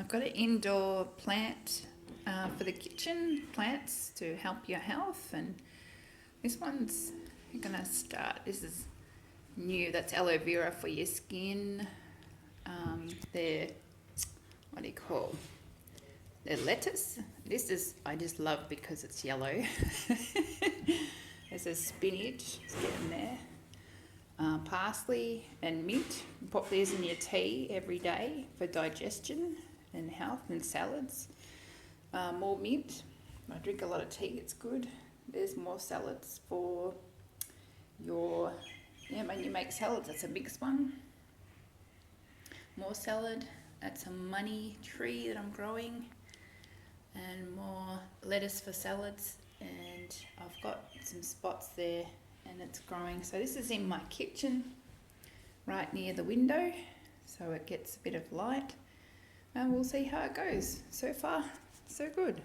I've got an indoor plant for the kitchen, plants to help your health, and this one's gonna start. This is new. That's aloe vera for your skin. They're what do you call? They're lettuce. This is I just love because it's yellow. There's a spinach. It's getting there. Parsley and mint. Pop these in your tea every day for digestion and health, and salads. More mint. I drink a lot of tea, it's good. There's more salads for your, when you make salads, that's a mixed one. More salad, that's a money tree that I'm growing. And more lettuce for salads, and I've got some spots there and it's growing. So this is in my kitchen, right near the window, so it gets a bit of light. And we'll see how it goes. So far, so good.